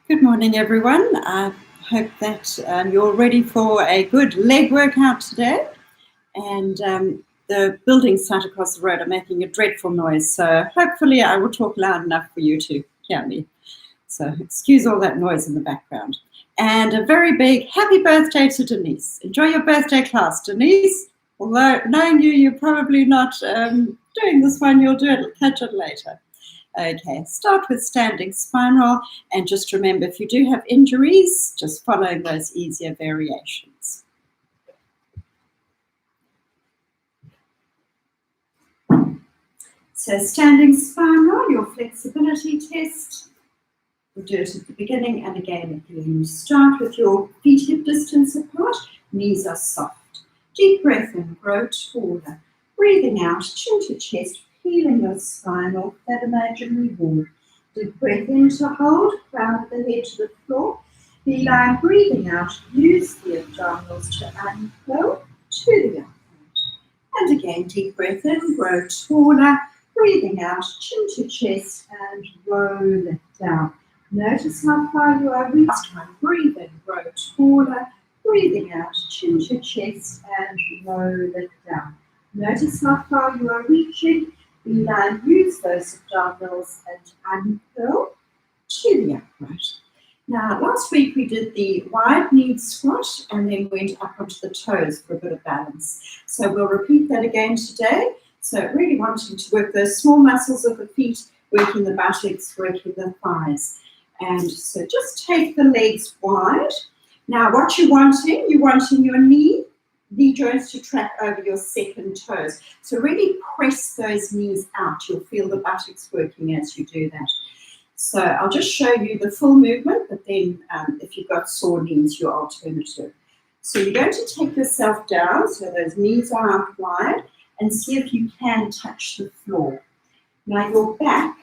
Good morning, everyone. I hope that you're ready for a good leg workout today. And the buildings site across the road are making a dreadful noise, so hopefully I will talk loud enough for you to hear me. So excuse all that noise in the background. And a very big happy birthday to Denise. Enjoy your birthday class, Denise. Although knowing you, you're probably not doing this one, you'll do it, catch it later. Okay, start with standing spine roll, and just remember, if you do have injuries, just follow those easier variations. So standing spine roll, your flexibility test. We'll do it at the beginning and again at the end. Start with your feet hip distance apart, knees are soft. Deep breath in, grow taller. Breathing out, chin to chest, peeling your spine off that imaginary wall. Deep breath in to hold, crown of the head to the floor. Beeline breathing out, use the abdominals to uncurl to the upright. And again, deep breath in, grow taller. Breathing out, chin to chest and roll it down. Notice how far you are reaching. Breathe in, grow taller. Breathing out, chin to chest and roll it down. Notice how far you are reaching. Beeline, use those abdominals and uncurl to the upright. Now, last week we did the wide kneed squat and then went up onto the toes for a bit of balance. So we'll repeat that again today. So really wanting to work those small muscles of the feet, working the buttocks, working the thighs. And so just take the legs wide. Now what you're wanting your knee joints to track over your second toes. So really press those knees out. You'll feel the buttocks working as you do that. So I'll just show you the full movement, but then if you've got sore knees, your alternative. So you're going to take yourself down, so those knees are out wide, and see if you can touch the floor. Now your back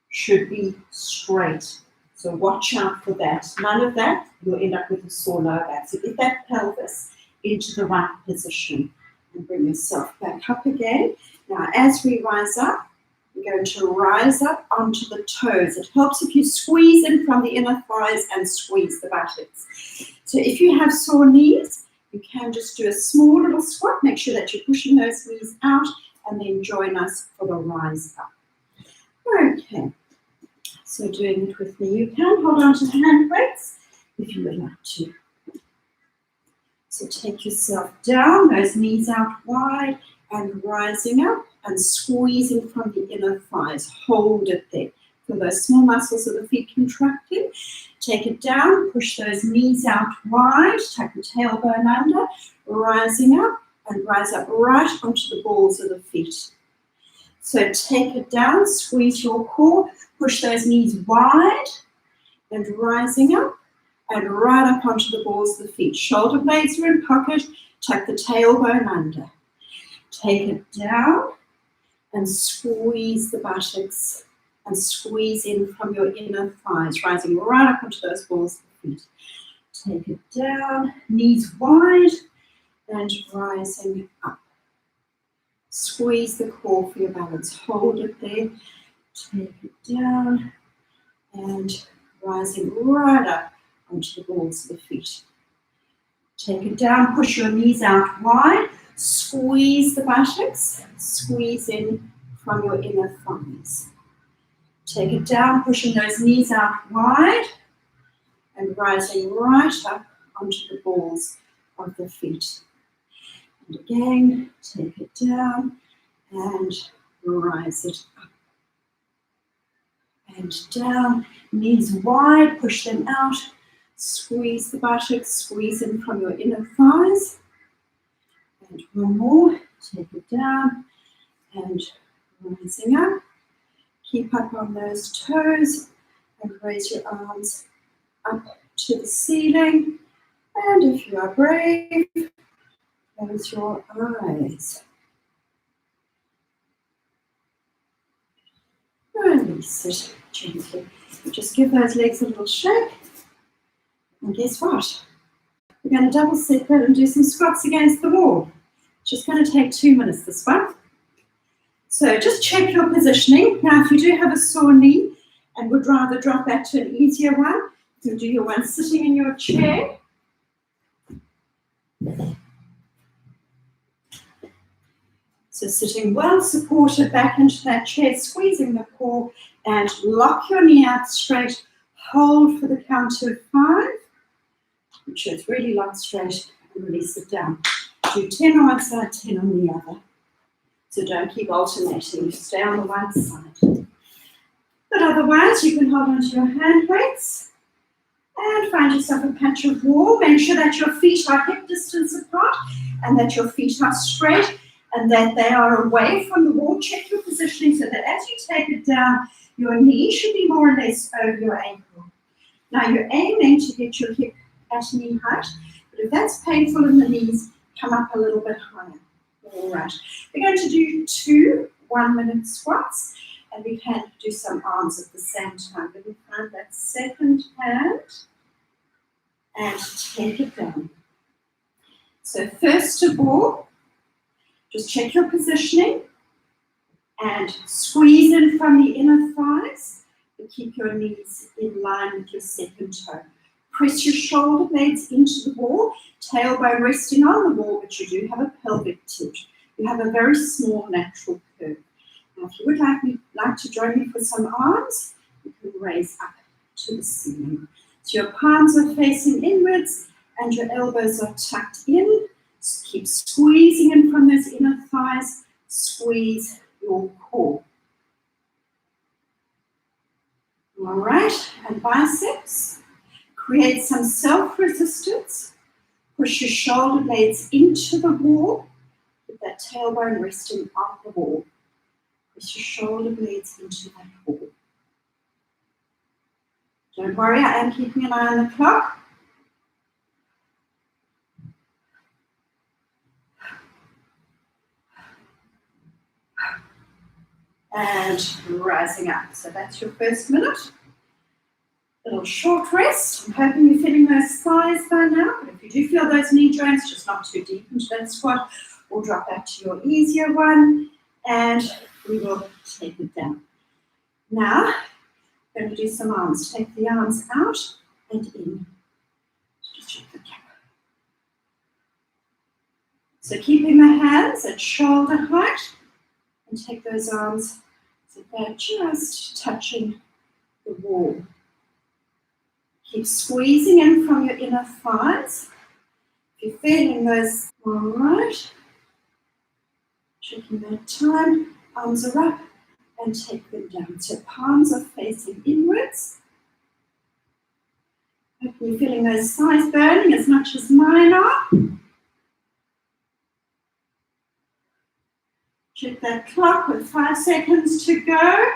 should be straight. So watch out for that. None of that, you'll end up with a sore lower back. So get that pelvis into the right position and bring yourself back up again. Now as we rise up, we're going to rise up onto the toes. It helps if you squeeze in from the inner thighs and squeeze the buttocks. So if you have sore knees, you can just do a small little squat. Make sure that you're pushing those knees out and then join us for the rise up. Okay, so doing it with me. You can hold on to the hand weights if you would like to. So take yourself down, those knees out wide and rising up and squeezing from the inner thighs. Hold it there. Feel those small muscles of the feet contracting. Take it down, push those knees out wide, tuck the tailbone under, rising up and rise up right onto the balls of the feet. So take it down, squeeze your core, push those knees wide and rising up and right up onto the balls of the feet. Shoulder blades are in pocket, tuck the tailbone under. Take it down and squeeze the buttocks and squeeze in from your inner thighs, rising right up onto those balls of the feet. Take it down, knees wide and rising up. Squeeze the core for your balance. Hold it there. Take it down and rising right up onto the balls of the feet. Take it down, push your knees out wide, squeeze the buttocks, squeeze in from your inner thighs. Take it down, pushing those knees out wide and rising right up onto the balls of the feet. And again, take it down and rise it up. And down, knees wide, push them out. Squeeze the buttocks, squeeze in from your inner thighs. And one more, take it down and rising up. Keep up on those toes and raise your arms up to the ceiling. And if you are brave, close your eyes. Release it gently. Just give those legs a little shake. And guess what? We're going to double set that and do some squats against the wall. Just going to take 2 minutes this one. So just check your positioning. Now, if you do have a sore knee and would rather drop that to an easier one, You'll do your one sitting in your chair. So sitting well supported back into that chair, squeezing the core, and lock your knee out straight. Hold for the count of 5. Make sure it's really locked straight and release it down. Do 10 on one side, 10 on the other. So don't keep alternating, you stay on the one side. But otherwise, you can hold onto your hand weights and find yourself a patch of wall. Make sure that your feet are hip distance apart and that your feet are straight and that they are away from the wall. Check your positioning so that as you take it down, your knee should be more or less over your ankle. Now you're aiming to get your hip at knee height, but if that's painful in the knees, come up a little bit higher. All right, we're going to do 2 1-minute squats, and we can do some arms at the same time. Let me find that second hand and take it down. So first of all, just check your positioning and squeeze in from the inner thighs, but keep your knees in line with your second toe. Press your shoulder blades into the wall, tailbone resting on the wall, but you do have a pelvic tilt. You have a very small natural curve. Now, if you would like to join me for some arms, you can raise up to the ceiling. So your palms are facing inwards and your elbows are tucked in. So keep squeezing in from those inner thighs. Squeeze your core. All right, and biceps. Create some self-resistance. Push your shoulder blades into the wall with that tailbone resting on the wall. Push your shoulder blades into that wall. Don't worry, I am keeping an eye on the clock. And rising up. So that's your first minute. Little short rest. I'm hoping you're feeling those thighs by now, but if you do feel those knee joints, just not too deep into that squat, we'll drop back to your easier one, and we will take it down. Now, we're going to do some arms. Take the arms out and in. Just check the cap. So keeping the hands at shoulder height, and take those arms so they're just touching the wall. Keep squeezing in from your inner thighs. If you're feeling those, all right. Checking that time, arms are up and take them down. So palms are facing inwards. Hope you're feeling those thighs burning as much as mine are. Check that clock with 5 seconds to go.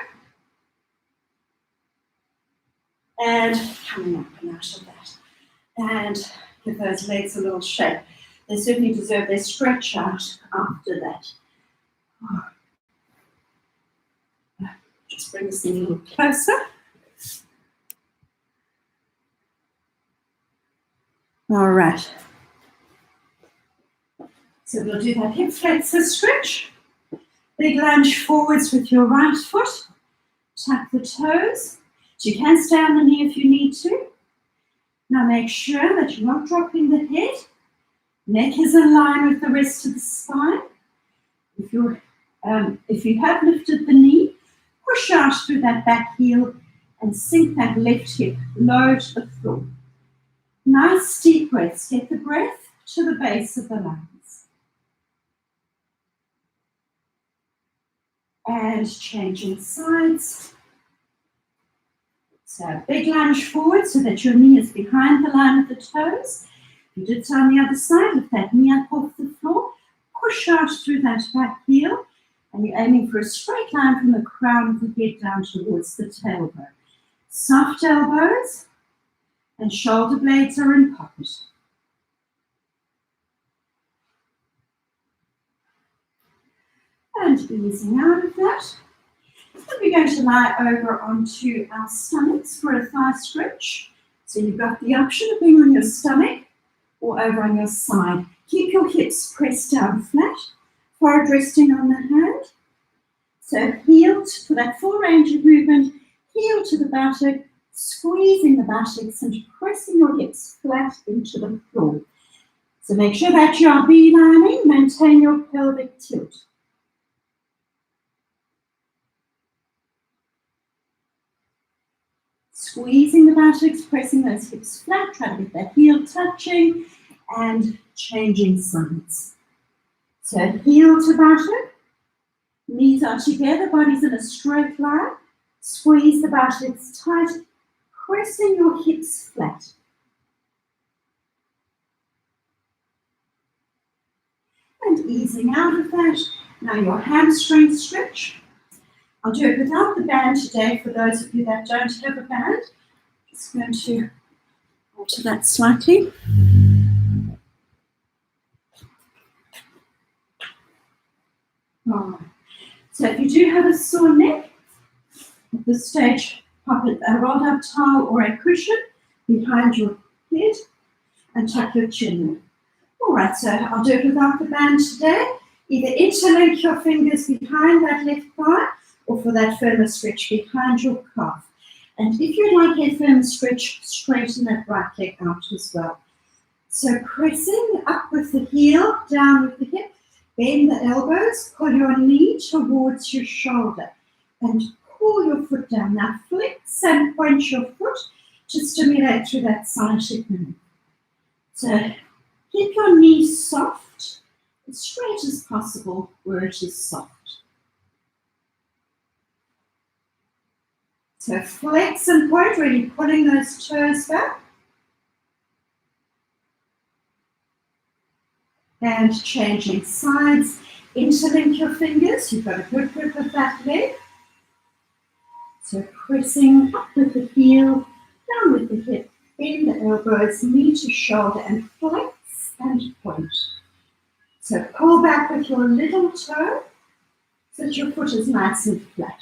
And coming up and out of that. And give those legs a little shake. They certainly deserve their stretch out after that. Just bring this in a little closer. All right. So we'll do that hip flexor stretch. Big lunge forwards with your right foot. Tuck the toes. So you can stay on the knee if you need to. Now make sure that you're not dropping the head. Neck is in line with the rest of the spine. If you have lifted the knee, push out through that back heel and sink that left hip low to the floor. Nice deep breaths. Get the breath to the base of the lungs. And changing sides. So big lunge forward so that your knee is behind the line of the toes. If you did so on the other side, lift that knee up off the floor. Push out through that back heel. And you're aiming for a straight line from the crown of the head down towards the tailbone. Soft elbows and shoulder blades are in pocket. And easing out of that. So we're going to lie over onto our stomachs for a thigh stretch. So you've got the option of being on your stomach or over on your side. Keep your hips pressed down flat, forehead resting on the hand. So heel for that full range of movement, heel to the buttock, squeezing the buttocks and pressing your hips flat into the floor. So make sure that you are beelining, maintain your pelvic tilt. Squeezing the buttocks, pressing those hips flat, try to get that heel touching and changing sides. So heel to buttock, knees are together, body's in a straight line. Squeeze the buttocks tight, pressing your hips flat. And easing out of that. Now your hamstring stretch. I'll do it without the band today for those of you that don't have a band. Just going to alter that slightly. Right. So if you do have a sore neck, at this stage, pop a rolled up towel or a cushion behind your head and tuck your chin in. All right, so I'll do it without the band today. Either interlink your fingers behind that left thigh or for that firmer stretch behind your calf. And if you'd like a firm stretch, straighten that right leg out as well. So pressing up with the heel, down with the hip, bend the elbows, pull your knee towards your shoulder and pull your foot down. Now flex and point your foot to stimulate through that sciatic nerve. So keep your knee soft, as straight as possible where it is soft. So flex and point, really pulling those toes back. And changing sides. Interlink your fingers. You've got a good grip of that leg. So pressing up with the heel, down with the hip, bend the elbows, knee to shoulder, and flex and point. So pull back with your little toe so that your foot is nice and flat.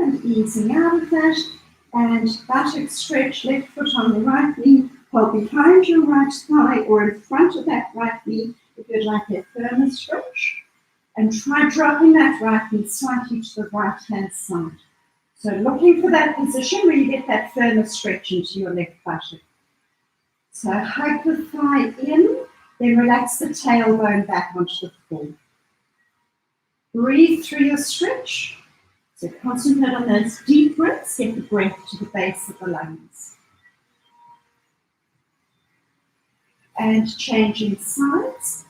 And easing out of that, and buttock stretch, left foot on the right knee, hold behind your right thigh or in front of that right knee if you'd like a firmer stretch. And try dropping that right knee slightly to the right hand side. So looking for that position where you get that firmer stretch into your left buttock. So hug the thigh in, then relax the tailbone back onto the floor. Breathe through your stretch. So concentrate on those deep breaths, get the breath to the base of the lungs. And changing sides.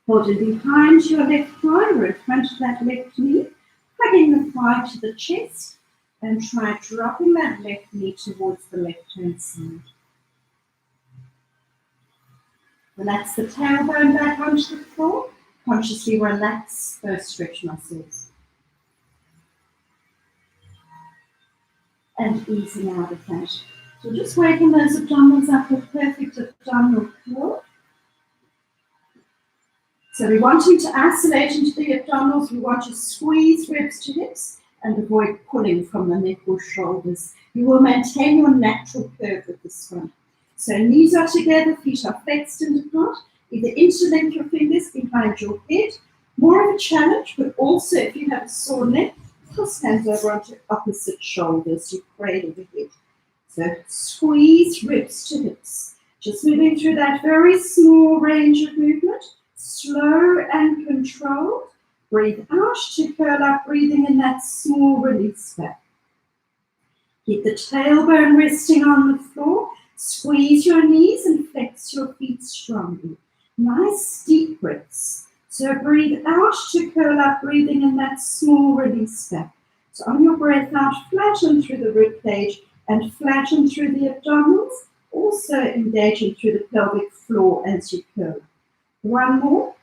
Holding behind your left thigh or in front of that left knee, hugging the thigh to the chest, and try dropping that left knee towards the left-hand side. Relax the tailbone back onto the floor. Consciously relax those stretch muscles. And easing out of that. So just waking those abdominals up with perfect abdominal curl. So we're wanting to isolate into the abdominals. We want to squeeze ribs to hips and avoid pulling from the neck or shoulders. You will maintain your natural curve with this one. So knees are together, feet are flexed and apart. Either interlink your fingers behind your head. More of a challenge, but also if you have a sore neck, toss hands over onto opposite shoulders. You cradle the head. So squeeze ribs to hips. Just moving through that very small range of movement. Slow and controlled. Breathe out to curl up, breathing in that small release back. Keep the tailbone resting on the floor. Squeeze your knees and flex your feet strongly. Nice deep breaths. So breathe out to curl up, breathing in that small release back. So on your breath out, flatten through the rib cage and flatten through the abdominals, also engaging through the pelvic floor as you curl. One more,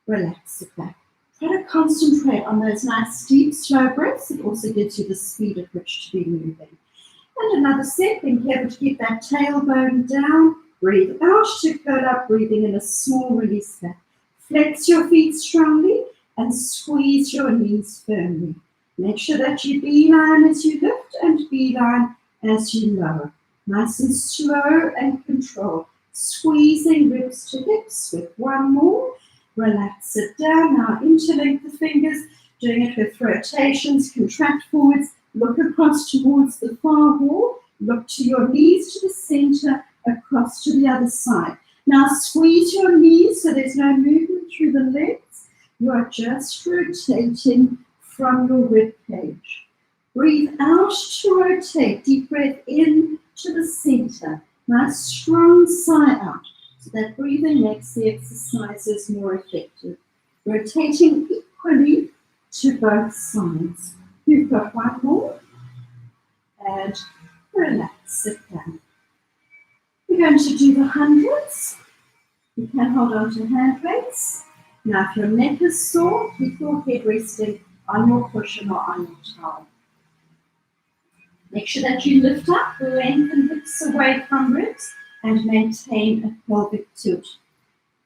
relax it back. Try to concentrate on those nice deep slow breaths. It also gives you the speed at which to be moving. And another set, being careful to keep that tailbone down. Breathe out to curl up, breathing in a small release back. Flex your feet strongly and squeeze your knees firmly. Make sure that you beeline as you lift and beeline as you lower. Nice and slow and controlled. Squeezing ribs to hips with one more. Relax it down. Now interlink the fingers, doing it with rotations. Contract forwards, look across towards the far wall. Look to your knees to the center, across to the other side. Now squeeze your knees so there's no movement through the legs. You are just rotating from your rib cage. Breathe out to rotate. Deep breath in to the center. Nice strong sigh out. So that breathing makes the exercises more effective. Rotating equally to both sides. You've got one more. And relax it down. We're going to do the hundreds. You can hold on to hand weights. Now if your neck is sore, keep your head resting on your cushion or on your towel. Make sure that you lift up, lengthen hips away from ribs, and maintain a pelvic tilt.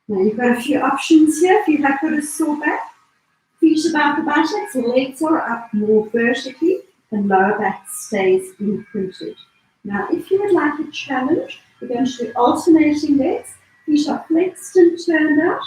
Now you've got a few options here. If you have got a sore back, feet about the buttocks, legs are up more vertically, and lower back stays imprinted. Now if you would like a challenge, we're going to do alternating legs. Feet are flexed and turned out.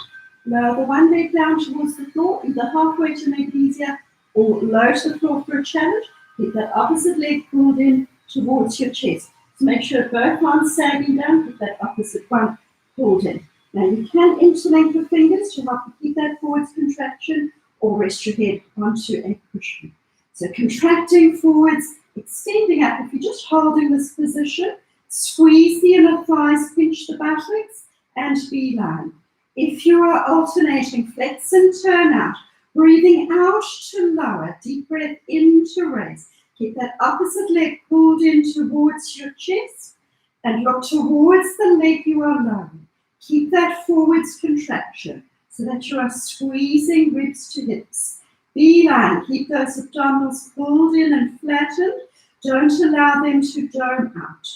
Lower the one leg down towards the floor, either halfway to make it easier, or low to the floor for a challenge. Keep that opposite leg pulled in towards your chest. So make sure both arms sagging down, keep that opposite one pulled in. Now you can interlink the fingers to help you keep that forwards contraction, or rest your head onto a cushion. So contracting forwards, extending up. If you're just holding this position, squeeze the inner thighs, pinch the buttocks, and beeline. If you are alternating, flex and turn out. Breathing out to lower, deep breath in to raise. Keep that opposite leg pulled in towards your chest and look towards the leg you are lowering. Keep that forwards contraction so that you are squeezing ribs to hips. Beeline, keep those abdominals pulled in and flattened. Don't allow them to dome out.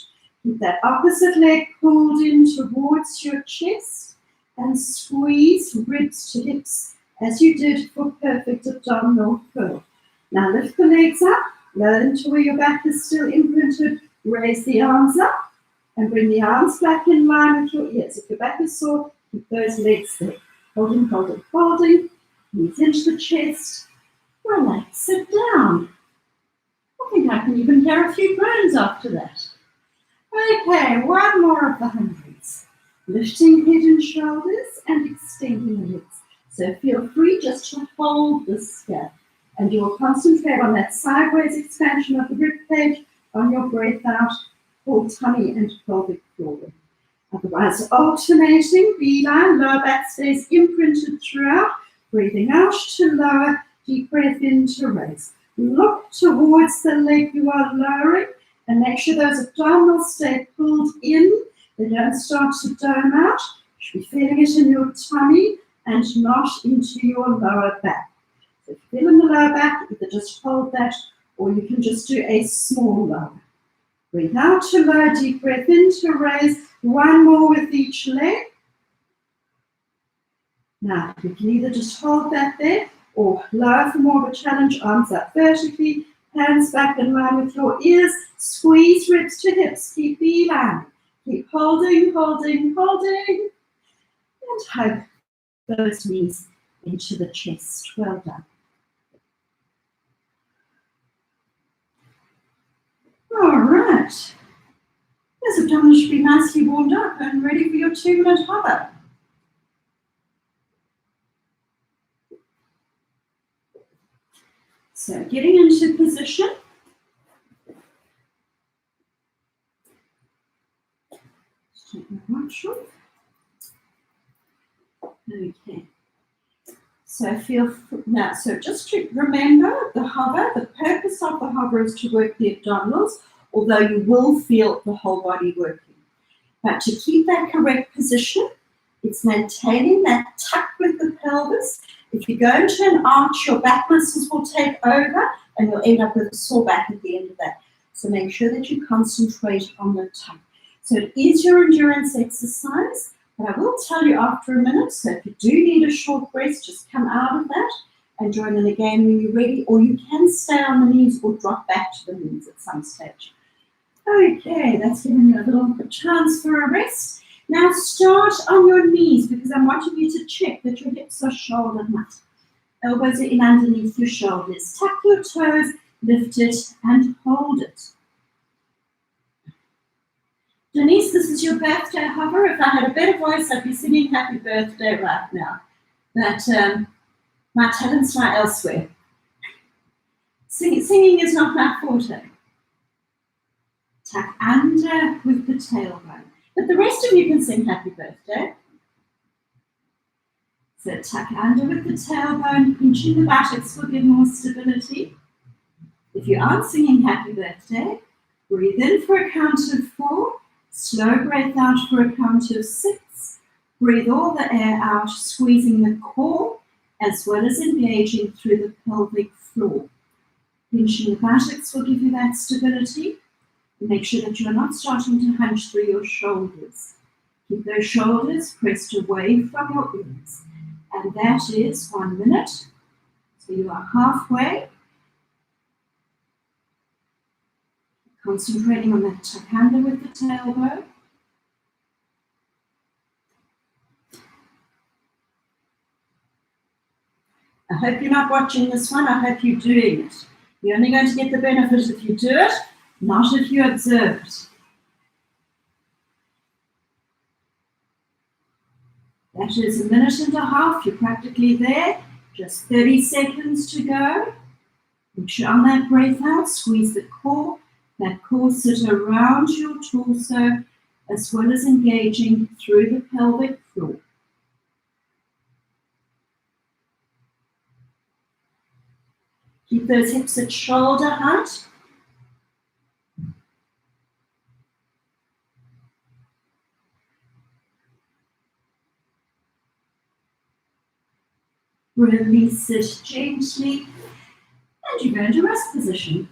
Keep that opposite leg pulled in towards your chest and squeeze ribs to hips as you did for perfect abdominal curl. Now lift the legs up, lower them to where your back is still imprinted. Raise the arms up and bring the arms back in line with your ears. If your back is sore, keep those legs there. Holding, holding, holding. Knees into the chest. Relax it down. I think I can even hear a few groans after that. Okay, one more of the hundreds. Lifting head and shoulders and extending the legs. So feel free just to hold this here. And you will concentrate on that sideways expansion of the rib cage, on your breath out, hold tummy and pelvic floor. Otherwise, alternating, beeline, lower back stays imprinted throughout. Breathing out to lower, deep breath in to raise. Look towards the leg you are lowering and make sure those abdominals stay pulled in. They don't start to dome out. You should be feeling it in your tummy and not into your lower back. So if you feel in the lower back, either just hold that or you can just do a small lower. Breathe out to lower, deep breath in to raise. One more with each leg. Now you can either just hold that there or lower for more of a challenge, arms up vertically, hands back in line with your ears, squeeze ribs to hips, keep beeline. Keep holding, holding, holding, and hug those knees into the chest. Well done. All right. Those abdominals should be nicely warmed up and ready for your 2-minute hover. So getting into position. Take my watch off. Okay. So so just to remember the hover, the purpose of the hover is to work the abdominals, although you will feel the whole body working. But to keep that correct position, it's maintaining that tuck with the pelvis. If you go into an arch, your back muscles will take over and you'll end up with a sore back at the end of that. So make sure that you concentrate on the tuck. So it is your endurance exercise, but I will tell you after a minute. So if you do need a short rest, just come out of that and join in again when you're ready, or you can stay on the knees or drop back to the knees at some stage. Okay, that's giving you a little chance for a rest. Now start on your knees because I'm wanting you to check that your hips are shoulder height. Elbows are in underneath your shoulders. Tuck your toes, lift it and hold it. Denise, this is your birthday hover. If I had a better voice, I'd be singing happy birthday right now. But my talents lie elsewhere. Singing is not my forte. Tuck under with the tailbone. But the rest of you can sing happy birthday. So tuck under with the tailbone, pinching the buttocks will give more stability. If you aren't singing happy birthday, breathe in for a count of 4, slow breath out for a count of 6. Breathe all the air out, squeezing the core as well as engaging through the pelvic floor. Pinching the buttocks will give you that stability. Make sure that you're not starting to hunch through your shoulders. Keep those shoulders pressed away from your ears. And that is 1 minute. So you are halfway. Concentrating on that tuck under with the tailbone. I hope you're not watching this one. I hope you're doing it. You're only going to get the benefit if you do it, not if you observe it. That is 1.5 minutes. You're practically there. Just 30 seconds to go. Make sure on that breath out, squeeze the core. That core sit around your torso as well as engaging through the pelvic floor. Keep those hips at shoulder height. Release it gently, and you go into rest position.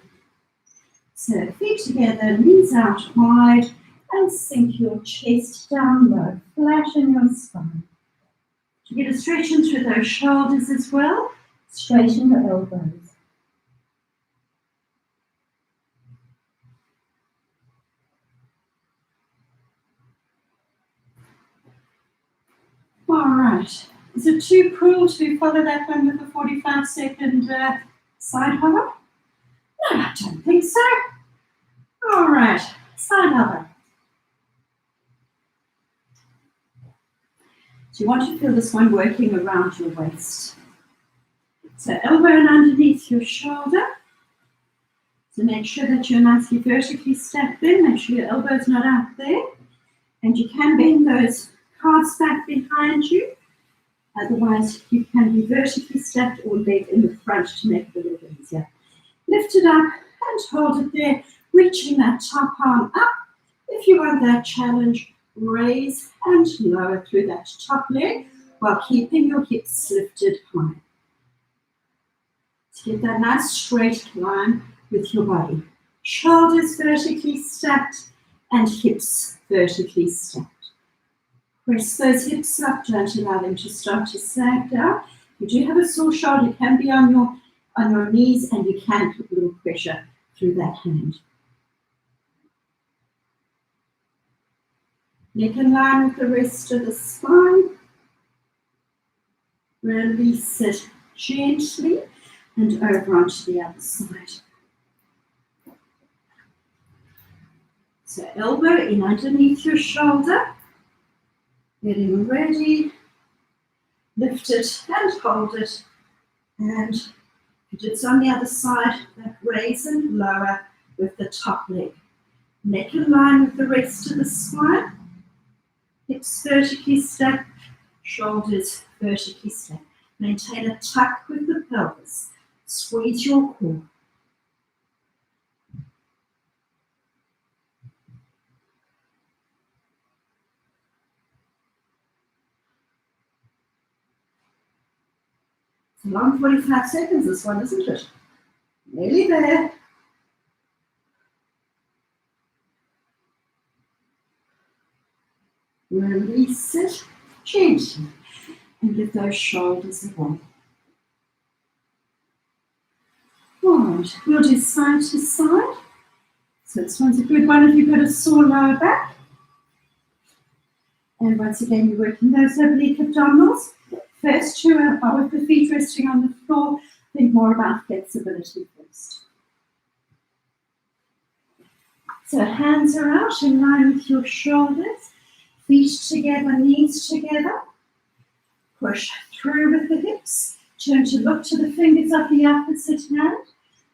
So feet together, knees out wide, and sink your chest down low, flatten your spine. To get a stretching through those shoulders as well, straighten your elbows. All right. Is it too cruel to follow that one with a 45-second side hover? No, I don't think so. All right, side hover. So you want to feel this one working around your waist. So elbow and underneath your shoulder. So make sure that you're nicely vertically stacked there. Make sure your elbow's not out there. And you can bend those calves back behind you. Otherwise, you can be vertically stacked or leg in the front to make it a little easier. Lift it up and hold it there, reaching that top arm up. If you want that challenge, raise and lower through that top leg while keeping your hips lifted high. To get that nice straight line with your body. Shoulders vertically stacked and hips vertically stacked. Press those hips up, don't allow them to start to sag down. If you do have a sore shoulder, you can be on your knees and you can put a little pressure through that hand. Neck in line with the rest of the spine. Release it gently and over onto the other side. So elbow in underneath your shoulder. Getting ready, lift it and hold it, and if it's on the other side, that raise and lower with the top leg. Neck in line with the rest of the spine, hips vertically stacked, shoulders vertically stacked. Maintain a tuck with the pelvis, squeeze your core. It's a long 45 seconds, this one, isn't it? Nearly there. Release it gently and give those shoulders a warm. All right, we'll do side to side. So this one's a good one if you've got a sore lower back. And once again, you're working those oblique abdominals. First two are with the feet resting on the floor. Think more about flexibility first. So hands are out in line with your shoulders. Feet together, knees together. Push through with the hips. Turn to look to the fingers of the opposite hand.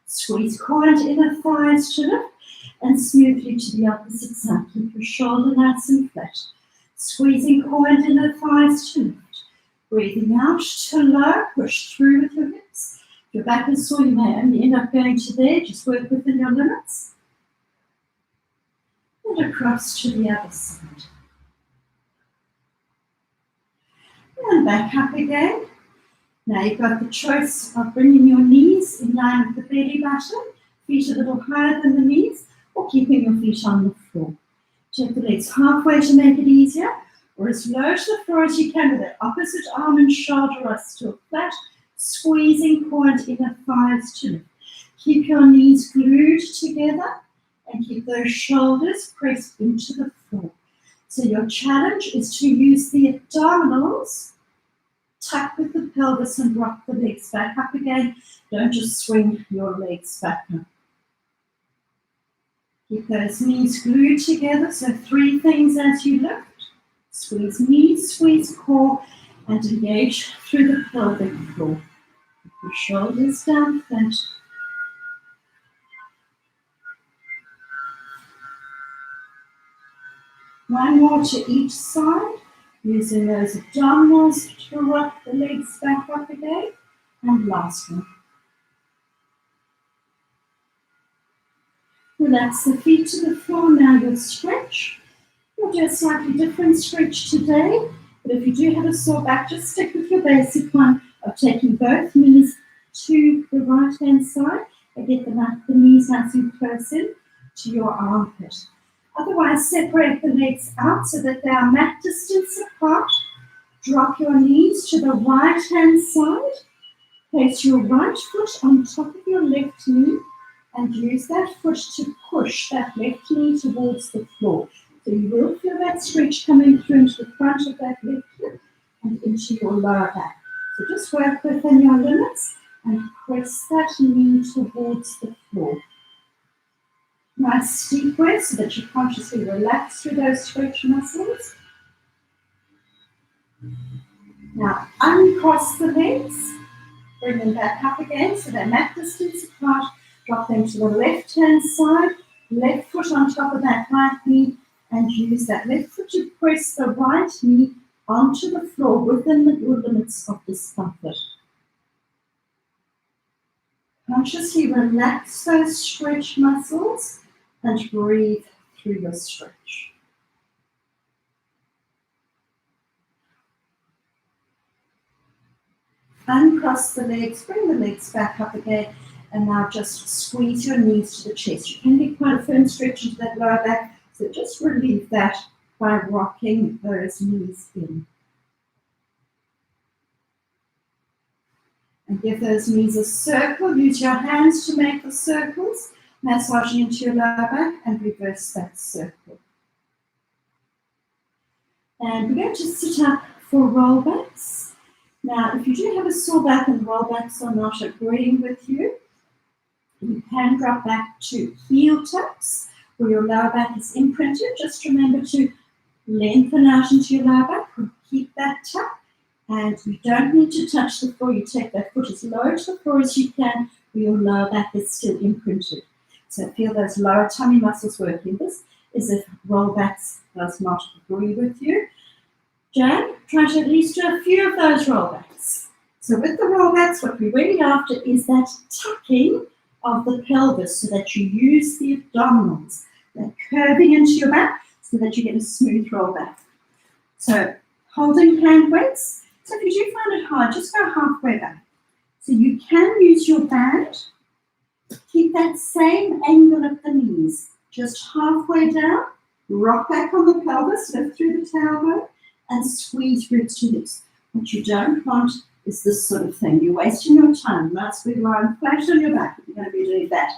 Squeeze core and inner thighs to lift. And smoothly to the opposite side. Keep your shoulder nice and flat. Squeezing core and inner thighs to lift. Breathing out to low. Push through with your hips. If your back is sore, you may only end up going to there. Just work within your limits. And across to the other side. And back up again. Now you've got the choice of bringing your knees in line with the belly button, feet a little higher than the knees, or keeping your feet on the floor. Take the legs halfway to make it easier, or as low to the floor as you can with that opposite arm and shoulder are still flat, squeezing core and inner thighs to lift. Keep your knees glued together and keep those shoulders pressed into the floor. So your challenge is to use the abdominals, tuck with the pelvis and rock the legs back up again. Don't just swing your legs back up. Keep those knees glued together. So 3 things as you lift. Squeeze knees, squeeze core, and engage through the pelvic floor. Keep your shoulders down flat. One more to each side. Using those abdominals to rock the legs back up again. And last one. Relax the feet to the floor. Now you'll stretch. We'll do a slightly different stretch today. But if you do have a sore back, just stick with your basic one of taking both knees to the right-hand side and get the knees nice and close in to your armpit. Otherwise, separate the legs out so that they are mat distance apart. Drop your knees to the right-hand side. Place your right foot on top of your left knee and use that foot to push that left knee towards the floor. So you will feel that stretch coming through into the front of that left hip and into your lower back. So just work within your limits and press that knee towards the floor. Nice deep breath so that you consciously relax through those stretch muscles. Now uncross the legs, bring them back up again so they're mat distance apart. Drop them to the left-hand side, left foot on top of that right knee, and use that left foot to press the right knee onto the floor within the limits of discomfort. Consciously relax those stretch muscles and breathe through your stretch. Uncross the legs, bring the legs back up again, and now just squeeze your knees to the chest. You can get quite a firm stretch into that lower back, so just relieve that by rocking those knees in. And give those knees a circle. Use your hands to make the circles, massaging into your lower back and reverse that circle. And we're going to sit up for rollbacks. Now, if you do have a sore back and rollbacks are not agreeing with you, you can drop back to heel taps where your lower back is imprinted. Just remember to lengthen out into your lower back. Keep that tuck. And you don't need to touch the floor. You take that foot as low to the floor as you can where your lower back is still imprinted. So feel those lower tummy muscles working. This is if rollbacks does not agree with you. Jan, try to at least do a few of those rollbacks. So with the rollbacks, what we're really after is that tucking of the pelvis so that you use the abdominals. They're curving into your back so that you get a smooth rollback. So holding hand weights. So if you do find it hard, just go halfway back. So you can use your band. Keep that same angle at the knees. Just halfway down, rock back on the pelvis, lift through the tailbone, and squeeze ribs to hips. What you don't want is this sort of thing. You're wasting your time. You might as well lie flat on your back if you're going to be doing that.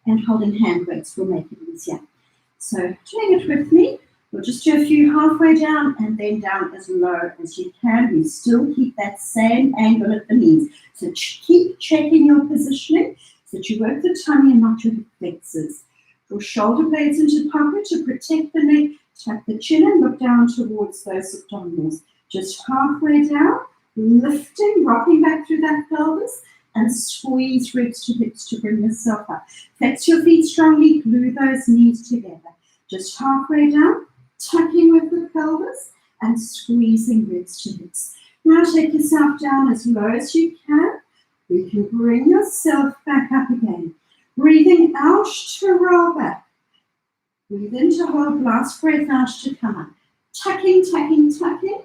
And holding hand weights will make it easier. So doing it with me, We'll just do a few halfway down and then down as low as you can. We still keep that same angle at the knees. So keep checking your positioning so that you work the tummy and not your hip flexors. Draw shoulder blades into pocket to protect the neck. Tuck the chin and look down towards those abdominals. Just halfway down, lifting, rocking back through that pelvis, and squeeze ribs to hips to bring yourself up. Flex your feet strongly, glue those knees together. Just halfway down, tucking with the pelvis and squeezing ribs to hips. Now take yourself down as low as you can. You can bring yourself back up again. Breathing out to roll back. Breathe in to hold, last breath out to come up. Tucking, tucking, tucking,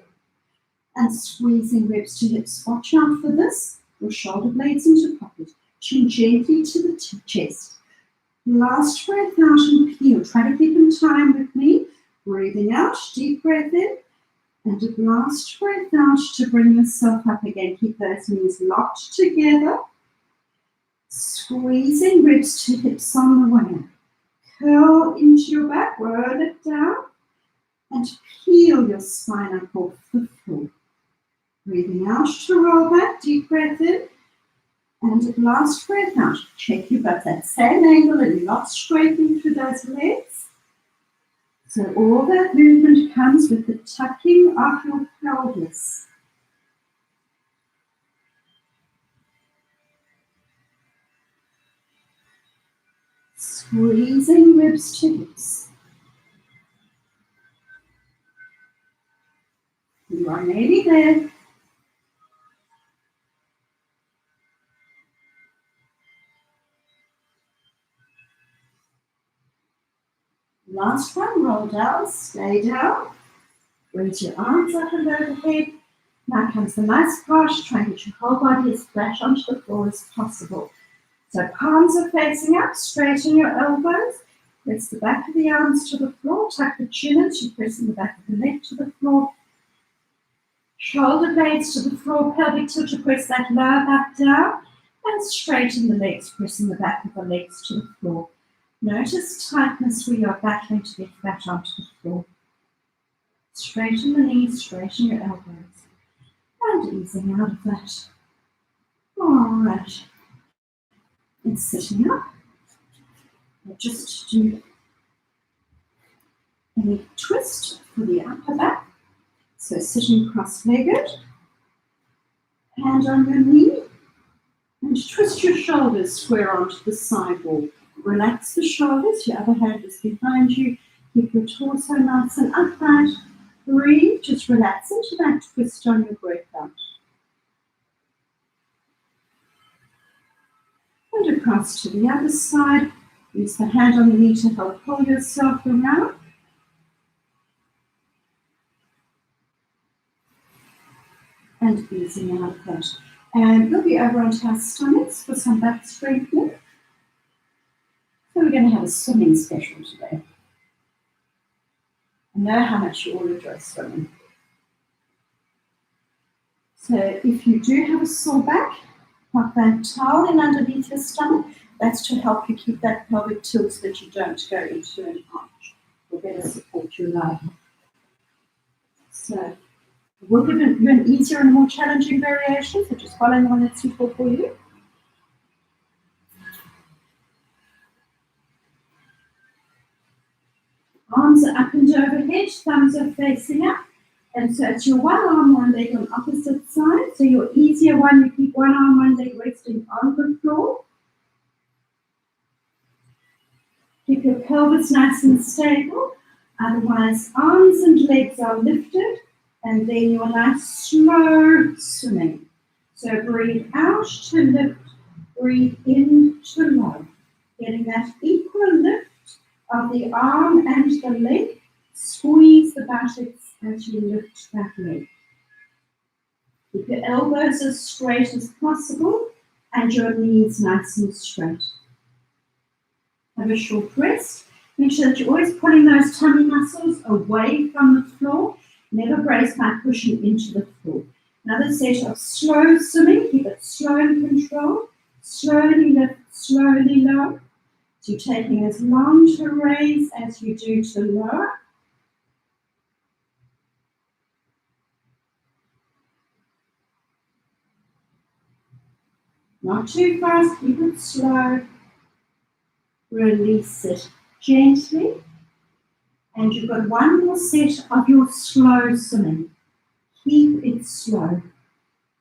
and squeezing ribs to hips. Watch out for this. Your shoulder blades into pocket. Chin gently to the chest. Last breath out and peel. Try to keep in time with me. Breathing out, deep breath in. And a last breath out to bring yourself up again. Keep those knees locked together. Squeezing ribs to hips on the way. Curl into your back, roll it down, and peel your spine up off the floor. Breathing out to roll back, deep breath in, and at last breath out. Check you've got that same angle and you're not straightening through those legs. So all that movement comes with the tucking of your pelvis. Squeezing ribs to hips. You are nearly there. Last one, roll down, stay down. Raise your arms up and overhead. Now comes the nice part. Try and get your whole body as flat onto the floor as possible. So palms are facing up, straighten your elbows. Press the back of the arms to the floor. Tuck the chin as you're pressing the back of the neck to the floor. Shoulder blades to the floor, pelvic tilt to press that lower back down. And straighten the legs, pressing the back of the legs to the floor. Notice tightness where you're battling to get flat onto the floor. Straighten the knees, straighten your elbows. And easing out of that. All right. And sitting up. We'll just do a twist for the upper back. So sitting cross-legged. Hand on your knee. And twist your shoulders square onto the side wall. Relax the shoulders, your other hand is behind you. Keep your torso nice and upright. Breathe, just relax into that twist on your breath out. And across to the other side. Use the hand on the knee to help pull yourself around. And easing out of that. And we'll be over onto our stomachs for some back strengthening. So we're going to have a swimming special today. I know how much you all enjoy swimming. So if you do have a sore back, pop that towel in underneath your stomach. That's to help you keep that pelvic tilt so that you don't go into an arch. We'll better support your leg. So we'll give you an easier and more challenging variation, so just follow the one that's suitable for you. Arms are up and overhead, thumbs are facing up. And so it's your one arm, one leg on opposite side. So your easier one, you keep one arm, one leg resting on the floor. Keep your pelvis nice and stable. Otherwise, arms and legs are lifted. And then your nice slow swimming. So breathe out to lift, breathe in to low. Getting that equal lift of the arm and the leg. Squeeze the buttocks as you lift that leg. Keep your elbows as straight as possible and your knees nice and straight. Have a short rest. Make sure that you're always pulling those tummy muscles away from the floor. Never brace by pushing into the floor. Another set of slow swimming. Keep it slow and controlled. Slowly lift, slowly lower. So you're taking as long to raise as you do to lower. Not too fast, keep it slow. Release it gently. And you've got one more set of your slow swimming. Keep it slow.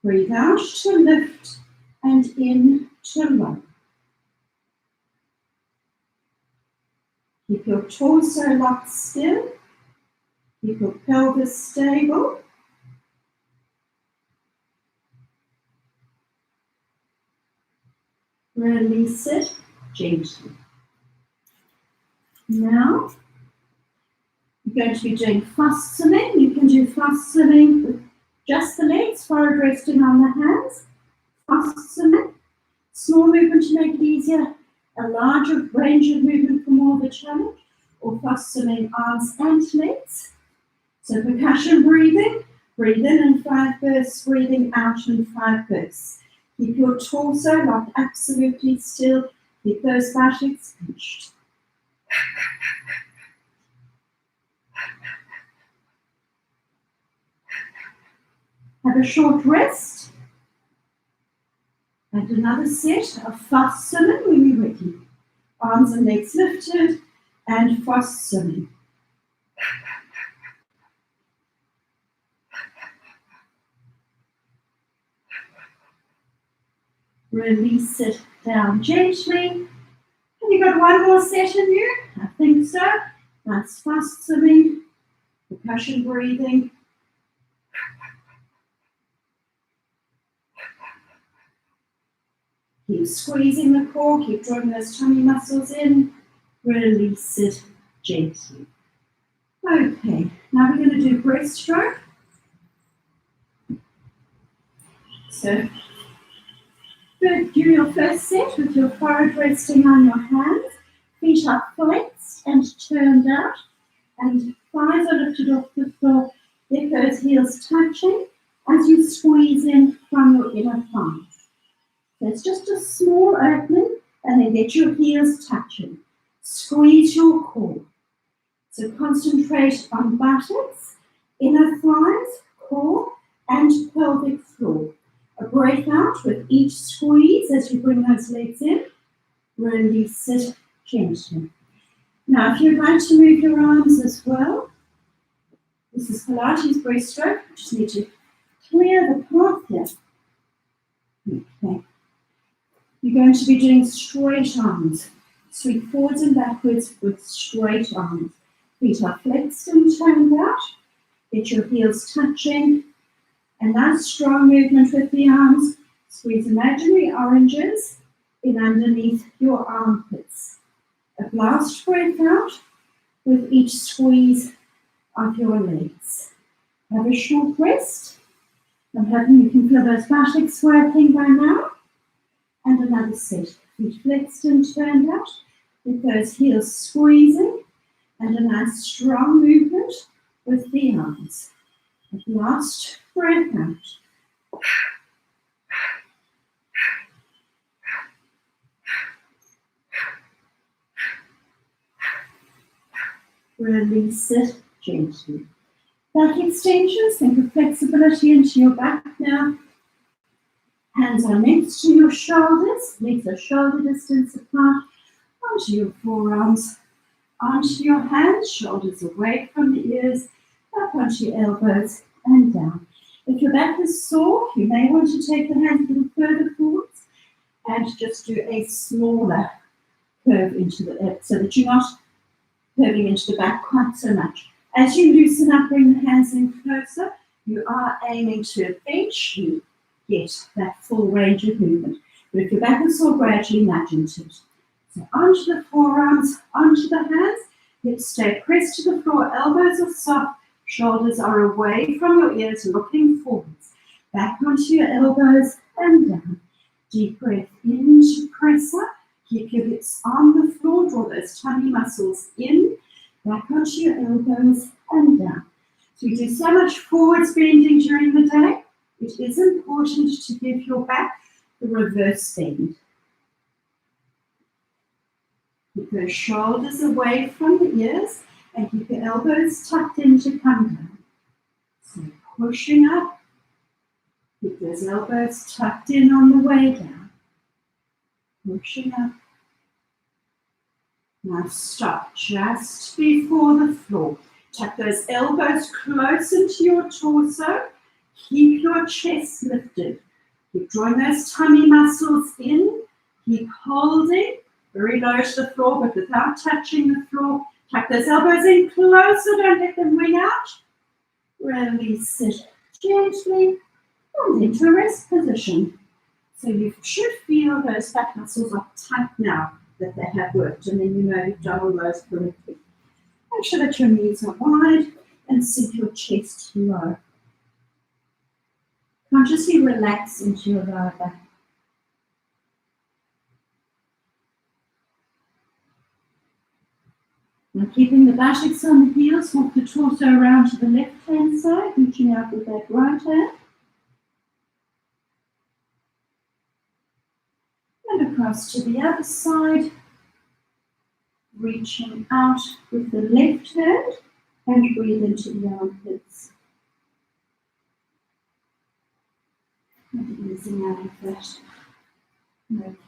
Breathe out to lift and in to lower. Keep your torso locked still. Keep your pelvis stable. Release it gently. Now, you're going to be doing fast swimming. You can do fast swimming with just the legs, forward resting on the hands. Fast swimming. Small movement to make it easier. A larger range of movement for more of a challenge. Or fast swimming arms and legs. So percussion breathing. Breathe in 5 bursts, breathing out in 5 bursts. Keep your torso locked absolutely still. Keep those buttocks pinched. Have a short rest. And another set of fast swimming when you're ready. Arms and legs lifted and fast swimming. Release it down gently. Have you got one more set in you? I think so. That's fast swimming, percussion breathing. Keep squeezing the core, keep drawing those tummy muscles in. Release it gently. Okay, now we're going to do breaststroke. So, do your first set with your forehead resting on your hands, feet up flexed and turned out, and thighs are lifted off the floor, let those heels touching as you squeeze in from your inner thighs. So it's just a small opening, and then get your heels touching. Squeeze your core. So concentrate on buttocks, inner thighs, core, and pelvic floor. A breath out with each squeeze as you bring those legs in. Release it gently. Now, if you'd like to move your arms as well, this is Pilates breaststroke. You just need to clear the path here. Okay. You're going to be doing straight arms. Sweep forwards and backwards with straight arms. Feet are flexed and turned out. Get your heels touching. And nice strong movement with the arms. Squeeze imaginary oranges in underneath your armpits. A blast breath out with each squeeze of your legs. Have a short rest. I'm hoping you can feel those buttocks working by now. And another set. Feet flexed and turned out with those heels squeezing. And a nice strong movement with the arms. A last breath out. Release it gently. Back extensions, think of flexibility into your back now. Hands are next to your shoulders, legs are shoulder distance apart, onto your forearms, onto your hands, shoulders away from the ears, up onto your elbows and down. If your back is sore, you may want to take the hands a little further forwards and just do a smaller curve into the so that you're not curving into the back quite so much. As you loosen up, bring the hands in closer. You are aiming to eventually get that full range of movement. But if your back is sore, gradually nudge into it. So onto the forearms, onto the hands. Hips stay pressed to the floor, elbows are soft, shoulders are away from your ears, looking forwards. Back onto your elbows and down. Deep breath in to press up. Keep your hips on the floor, draw those tummy muscles in. Back onto your elbows and down. So you do so much forwards bending during the day. It is important to give your back the reverse bend. Keep your shoulders away from the ears and keep your elbows tucked in to come down. So pushing up, keep those elbows tucked in on the way down. pushing up. Now stop just before the floor. Tuck those elbows close into your torso. Keep your chest lifted. Keep drawing those tummy muscles in. Keep holding. Very low to the floor, but without touching the floor. Tuck those elbows in closer. Don't let them wing out. Release it gently and into a rest position. So you should feel those back muscles are tight now that they have worked, and then you know you've done all those correctly. Make sure that your knees are wide and sink your chest low. Consciously relax into your lower back. Now keeping the buttocks on the heels, walk the torso around to the left-hand side, reaching out with that right hand. And across to the other side, reaching out with the left hand and breathe into the armpits. And easing out of that.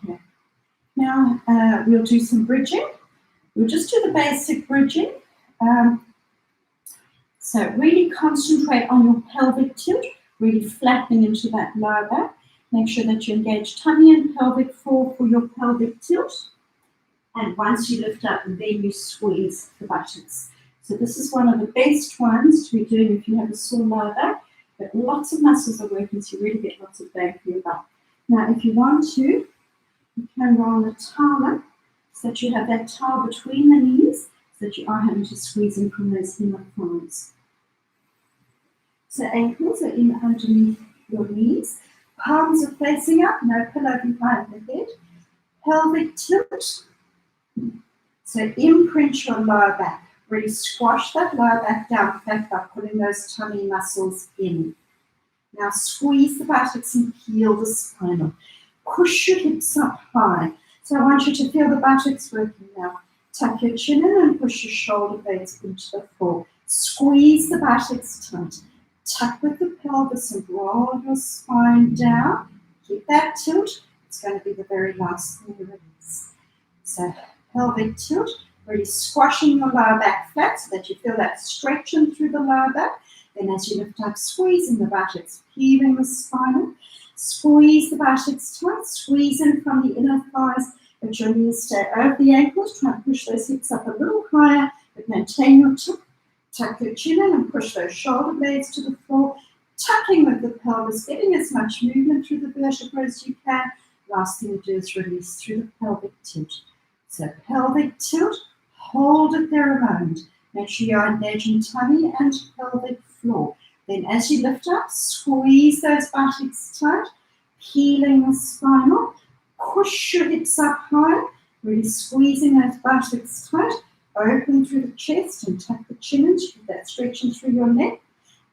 Okay. Now we'll do some bridging. We'll just do the basic bridging. So really concentrate on your pelvic tilt, really flattening into that lower back. Make sure that you engage tummy and pelvic floor for your pelvic tilt. And once you lift up, then you squeeze the buttocks. So this is one of the best ones to be doing if you have a sore lower back. But lots of muscles are working, so you really get lots of bang for your buck. Now, if you want to, you can roll the towel up so that you have that towel between the knees, so that you are having to squeeze in from those inner thighs. So ankles are in underneath your knees. Palms are facing up, no pillow behind the head. Pelvic tilt. So imprint your lower back. Really squash that lower back down, in fact, by pulling those tummy muscles in. Now squeeze the buttocks and peel the spinal. Push your hips up high. So I want you to feel the buttocks working now. Tuck your chin in and push your shoulder blades into the floor. Squeeze the buttocks tight. Tuck with the pelvis and roll your spine down. Keep that tilt. It's going to be the very last thing you release. So pelvic tilt, really squashing your lower back flat so that you feel that stretching through the lower back. Then as you lift up, squeezing the buttocks, peeling the spine. Squeeze the buttocks tight, squeeze in from the inner thighs, but your knees stay over the ankles. Try and push those hips up a little higher, but maintain your tip. Tuck your chin in and push those shoulder blades to the floor. Tucking with the pelvis, getting as much movement through the vertebra as you can. Last thing you do is release through the pelvic tilt. So pelvic tilt, hold it there a moment. Make sure you're engaging tummy and pelvic floor. Then as you lift up, squeeze those buttocks tight, peeling the spinal. Push your hips up high, really squeezing those buttocks tight. Open through the chest and tuck the chin in to get that stretching through your neck.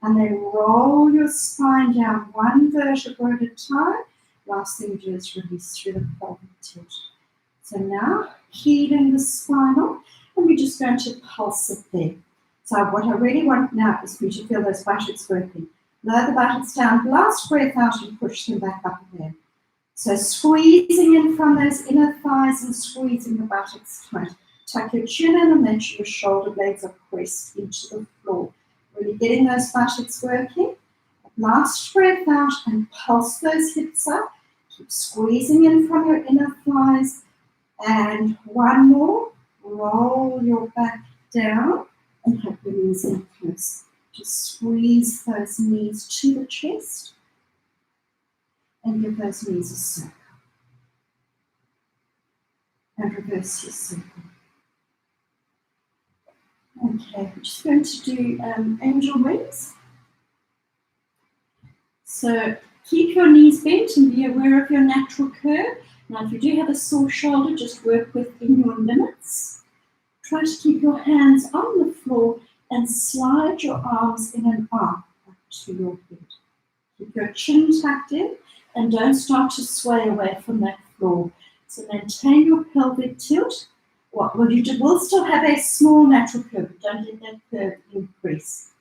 And then roll your spine down one vertebra at a time. Last thing you do is release through the pelvic tilt. So now, healing the spinal, and we're just going to pulse it there. So what I really want now is for you to feel those buttocks working. Lower the buttocks down, last breath out and push them back up again. So squeezing in from those inner thighs and squeezing the buttocks tight. Tuck your chin in and make sure your shoulder blades are pressed into the floor. Really getting those buttocks working. Last breath out and pulse those hips up. Keep squeezing in from your inner thighs. And one more. Roll your back down and have your knees in close. Just squeeze those knees to the chest and give those knees a circle. And reverse your circle. Okay, we're just going to do angel wings. So keep your knees bent and be aware of your natural curve. Now, if you do have a sore shoulder, just work within your limits. Try to keep your hands on the floor and slide your arms in an arc up to your head. Keep your chin tucked in and don't start to sway away from that floor. So maintain your pelvic tilt. What will you do? We'll still have a small natural curve, but don't let that curve increase.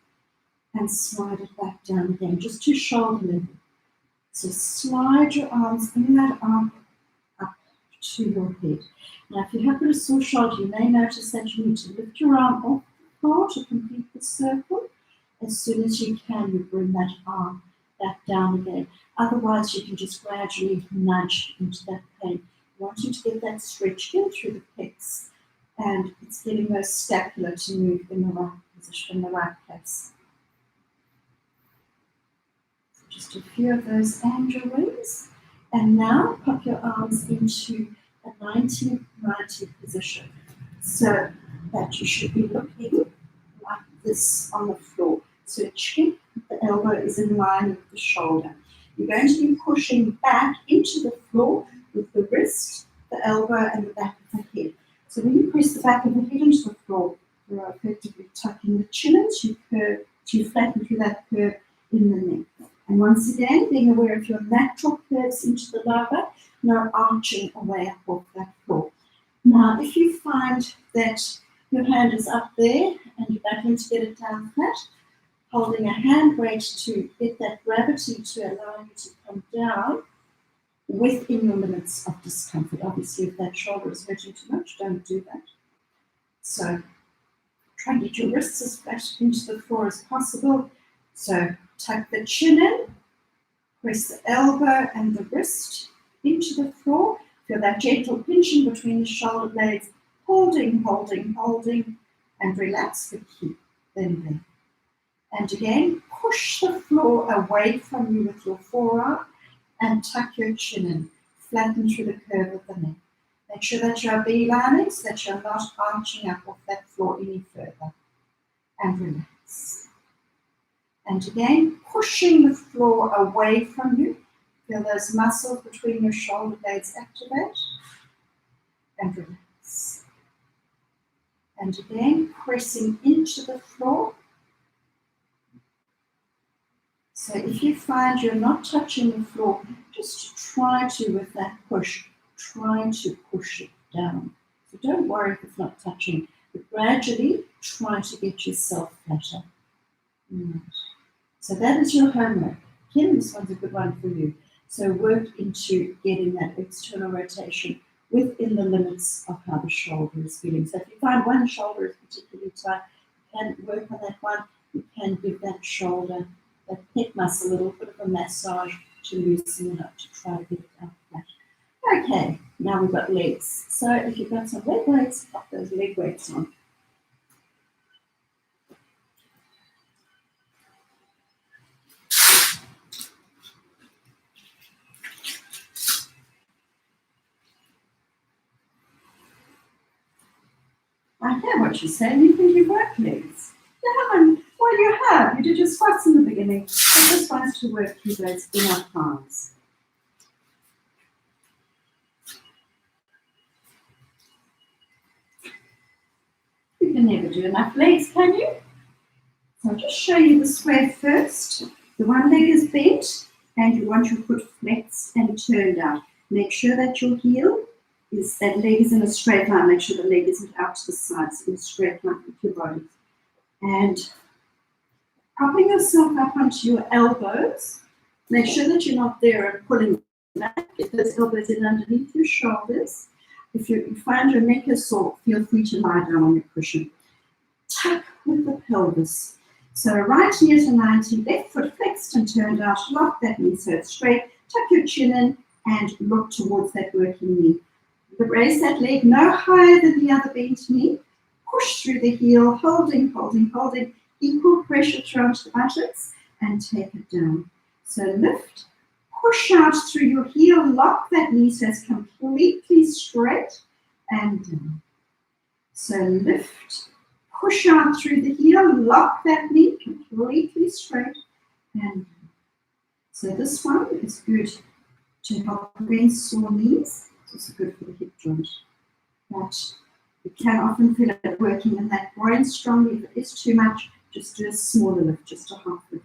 And slide it back down again, just to shoulder level. So slide your arms in that arc up to your head. Now, if you have got a sore shoulder, you may notice that you need to lift your arm off the floor to complete the circle. As soon as you can, you bring that arm back down again. Otherwise, you can just gradually nudge into that pain. I want you to get that stretch in through the pecs, and it's getting those scapula to move in the right position, in the right place. So just a few of those angel wings. And now pop your arms into a 90-90 position, so that you should be looking like this on the floor. So check the elbow is in line with the shoulder. You're going to be pushing back into the floor with the wrist, the elbow, and the back of the head. So when you press the back of the head into the floor, you're effectively tucking the chin in to flatten through that curve in the neck. And once again, being aware of your natural curves into the lower back, now arching away up off that floor. Now, if you find that your hand is up there and you're battling to get it down flat, holding a hand weight to get that gravity to allow you to come down within your limits of discomfort. Obviously, if that shoulder is hurting too much, don't do that. So try and get your wrists as flat into the floor as possible. So tuck the chin in, press the elbow and the wrist into the floor. Feel that gentle pinching between the shoulder blades, holding, and relax, but keep them there. And again, push the floor away from you with your forearm and tuck your chin in, flatten through the curve of the neck. Make sure that you're beelining, so that you're not arching up off that floor any further. And relax. And again, pushing the floor away from you. Feel those muscles between your shoulder blades activate. And relax. And again, pressing into the floor. So if you find you're not touching the floor, just try to, with that push, try to push it down. So don't worry if it's not touching, but gradually try to get yourself flatter. Right. So that is your homework. Kim, this one's a good one for you. So work into getting that external rotation within the limits of how the shoulder is feeling. So if you find one shoulder is particularly tight, you can work on that one. You can give that shoulder, that pec muscle, a little bit of a massage to loosen it up, to try to get it out flat. Okay, now we've got legs. So if you've got some leg weights, pop those leg weights on. I hear what you're saying. You think you've worked legs. You haven't. Well, you have. You did your squats in the beginning. But this one's to work through those inner thighs. You can never do enough legs, can you? So I'll just show you the square first. The one leg is bent, and you want your foot flexed and turned out. Make sure that your heel is, that leg is in a straight line. Make sure the leg isn't out to the sides, in a straight line with your body. And propping yourself up onto your elbows. Make sure that you're not there and pulling back. Get those elbows in underneath your shoulders. If you find your neck is sore, feel free to lie down on your cushion. Tuck with the pelvis. So right knee to 90, left foot flexed and turned out. Lock that knee so it's straight. Tuck your chin in and look towards that working knee. Raise that leg no higher than the other bent knee. Push through the heel, holding. Equal pressure through onto the buttocks and take it down. So lift, push out through your heel, lock that knee so it's completely straight and down. So lift, push out through the heel, lock that knee completely straight and down. So this one is good to help prevent sore knees. It's also good for the hip joint. But you can often feel it working in that groin strongly. If it is too much, just do a smaller lift, just a half lift.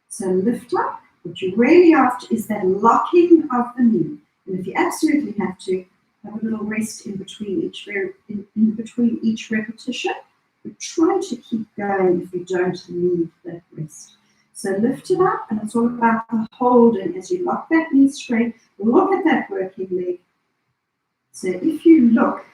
So lift up. What you're really after is that locking of the knee. And if you absolutely have to, have a little rest in between each repetition. But try to keep going if you don't need that rest. So lift it up, and it's all about the holding as you lock that knee straight. Look at that working leg. So if you look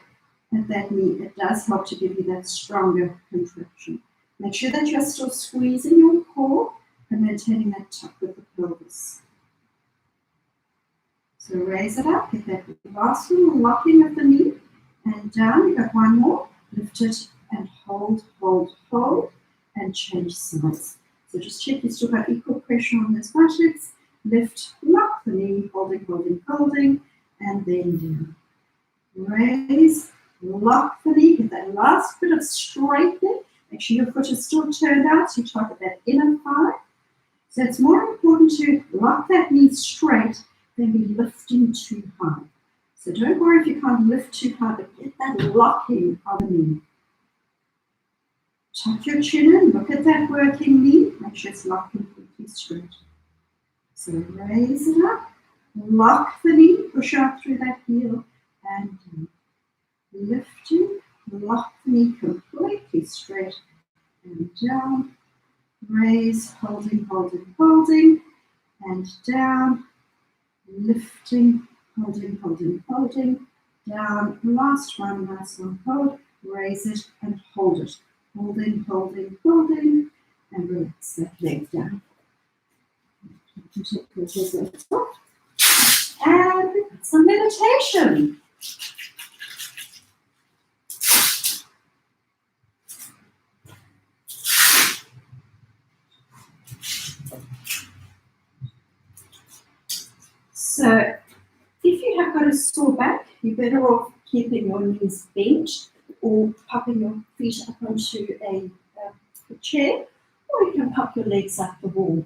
at that knee, it does help to give you that stronger contraction. Make sure that you're still squeezing your core and maintaining that tuck with the pelvis. So raise it up, get that last little locking of the knee, and down. You got one more. Lift it and hold, hold, hold, and change sides. So just check you've still got equal pressure on those buttocks. Lift, lock the knee, holding, holding, holding, and then down. Raise, lock the knee, get that last bit of straightening. Make sure your foot is still turned out, so you target that inner thigh. So it's more important to lock that knee straight than be lifting too high. So don't worry if you can't lift too high, but get that locking of the knee. Tuck your chin in, look at that working knee, make sure it's locked completely straight. So raise it up, lock the knee, push out through that heel, and lifting, lock the knee completely straight, and down, raise, holding, holding, holding, and down, lifting, holding, holding, holding, down, last one, nice one, hold, raise it and hold it, holding, holding, holding, and relax that leg down. Take those legs off. And some meditation. So if you have got a sore back, you're better off keeping your knees bent or popping your feet up onto a chair, or you can pop your legs up the wall.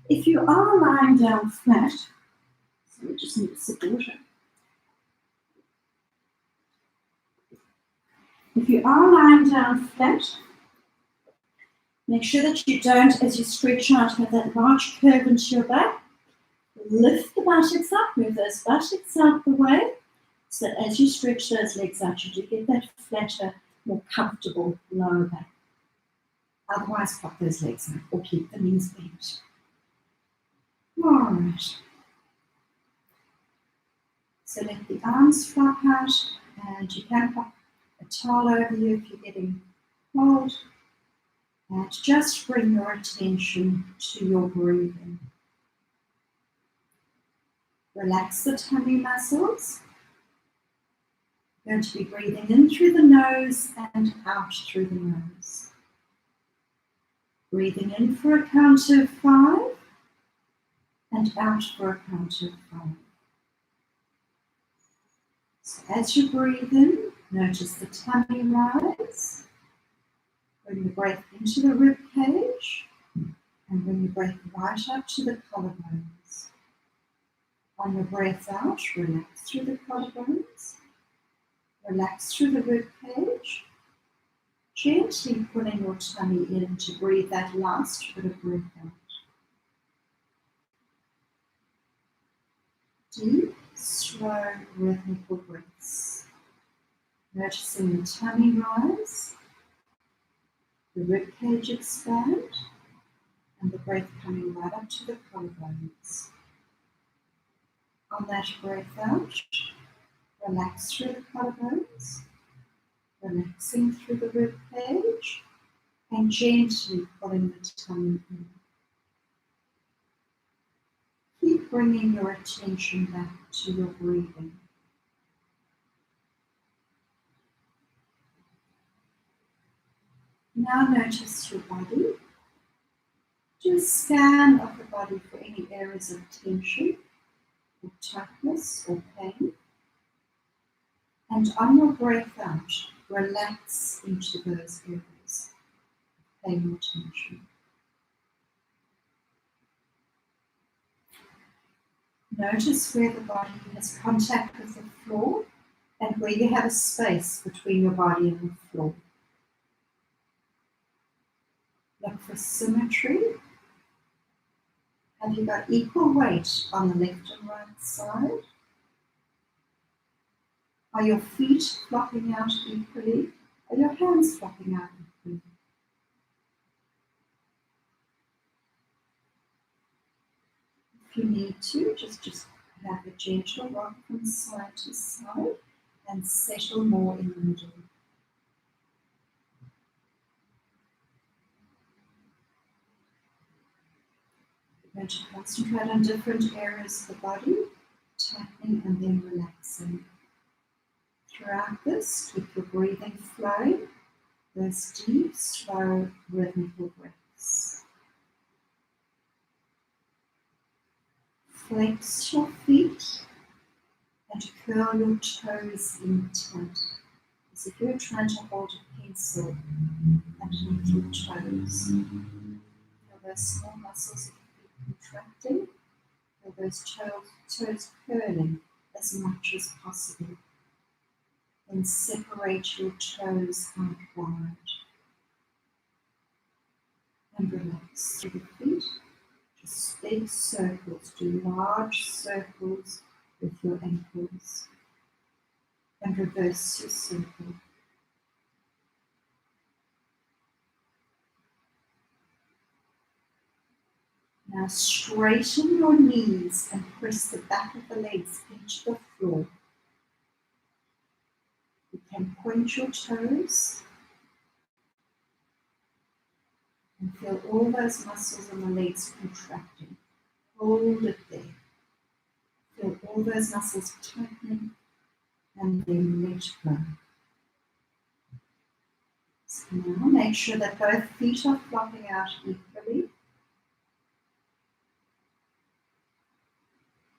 If you are lying down flat, so we just need support. If you are lying down flat, make sure that you don't, as you stretch out, have that large curve into your back. Lift the buttocks up, move those buttocks out the way, so that as you stretch those legs out, you do get that flatter, more comfortable lower back. Otherwise, pop those legs up or keep the knees bent. All right. So let the arms flop out, and you can pop a towel over you if you're getting cold. And just bring your attention to your breathing. Relax the tummy muscles. You're going to be breathing in through the nose and out through the nose. Breathing in for a count of 5 and out for a count of 5. So as you breathe in, notice the tummy rise. Bring the breath into the rib cage and bring the breath right up to the collarbones. On your breath out, relax through the collarbones, relax through the rib cage, gently pulling your tummy in to breathe that last bit of breath out. Deep, slow, rhythmical breaths. Noticing the tummy rise, the rib cage expand, and the breath coming right up to the collarbones. On that breath out, relax through the collarbones, relaxing through the rib cage, and gently pulling the tummy in. Keep bringing your attention back to your breathing. Now notice your body. Do a scan of the body for any areas of tension, or tightness, or pain. And on your breath out, relax into those areas of pain or tension. Notice where the body has contact with the floor and where you have a space between your body and the floor. Look for symmetry. Have you got equal weight on the left and right side? Are your feet flopping out equally? Are your hands flopping out equally? If you need to, just Have a gentle rock from side to side and settle more in the middle. We're going to concentrate on different areas of the body, tightening and then relaxing. Throughout this, keep your breathing flowing, those deep, slow, rhythmical breaths. Flex your feet and curl your toes in tight, as if you're trying to hold a pencil underneath your toes. Feel those small muscles of your feet contracting, feel those toes curling as much as possible. Then separate your toes out wide and relax through the feet. Just big circles, do large circles with your ankles and reverse your circle. Now straighten your knees and press the back of the legs into the floor. You can point your toes and feel all those muscles in the legs contracting. Hold it there. Feel all those muscles tightening and then let go. So now make sure that both feet are flopping out equally.